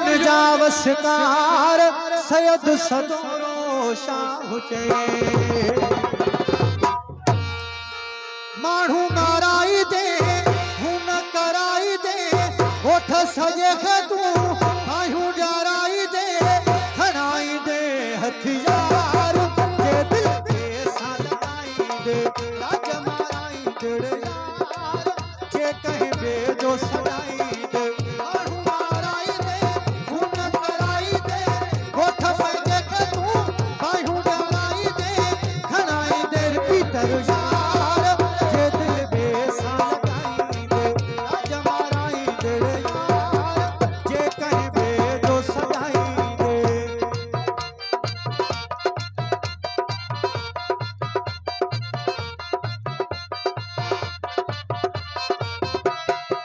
जावसकार सयद सदोरो शाह हुजे माण्हू माराई दे हूं न कराई दे ओठ सजे खे तू आयूं जाराई दे खणाई दे हथियार जे दिल के सालाई दे राज माराई दिल यार जे कहे बे जो सदाई दे माण्हू माराई दे हूं न कराई दे ओठ सजे खे तू आयूं जाराई दे खणाई दे पीतर यार जे दिल बे सालाई दे राज माराई दिल यार जे कहे बे जो सदाई दे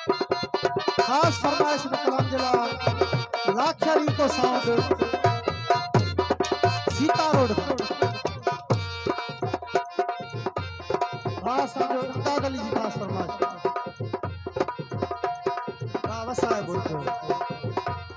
खास फरमाइश में कलाम जलाल लाक्षरी को साउंड सीता रोड खास जो उस्ताद अली जी खास फरमाइश वसा है बोलते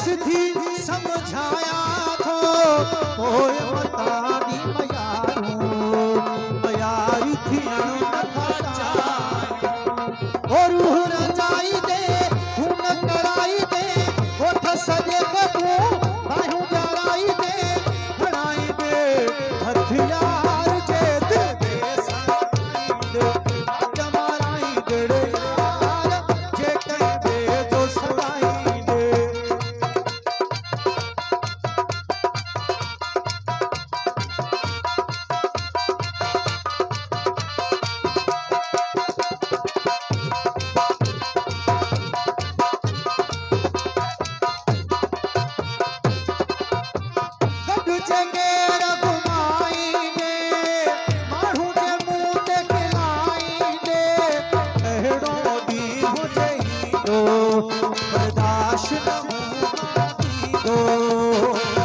सिद्धि समझाया थो कोई मतानी मयारी थी और न जाई दे तू न कराई दे ओठ सजे के तू बाहू जराई दे खड़ाई दे हथियार जे दिल दे साई दे राज माराई दे यार जे कहे दे जो सदाई दे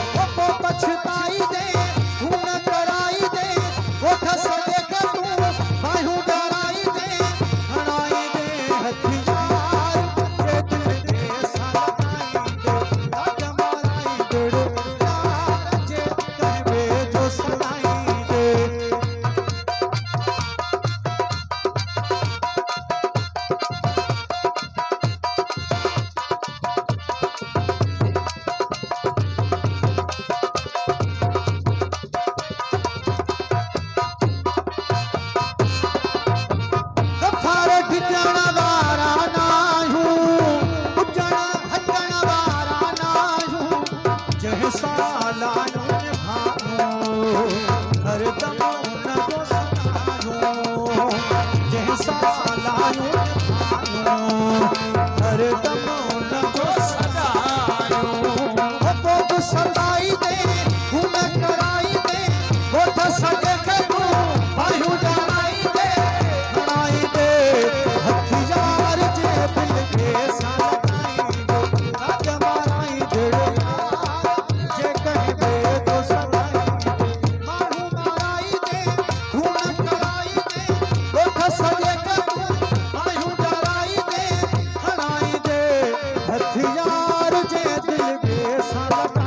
पछताई दे तू न कराई दे ओठ सजे के तू बाहू डराई दे खड़ाई दे हथियार जे दिल दे सालाई दे राज माराई दिल यार जे कहबे जो सदाई दे सदाई दे तू न कराई दे ओठ सजे के तू बाहू जराई दे खड़ाई दे हथियार जे दिल के सालाई दे राज माराई दिल यार जे कहे दे तो सदाई दे मारू माराई दे तू न कराई दे ओठ सजे के तू बाहू जराई दे खड़ाई दे हथियार जे दिल के सालाई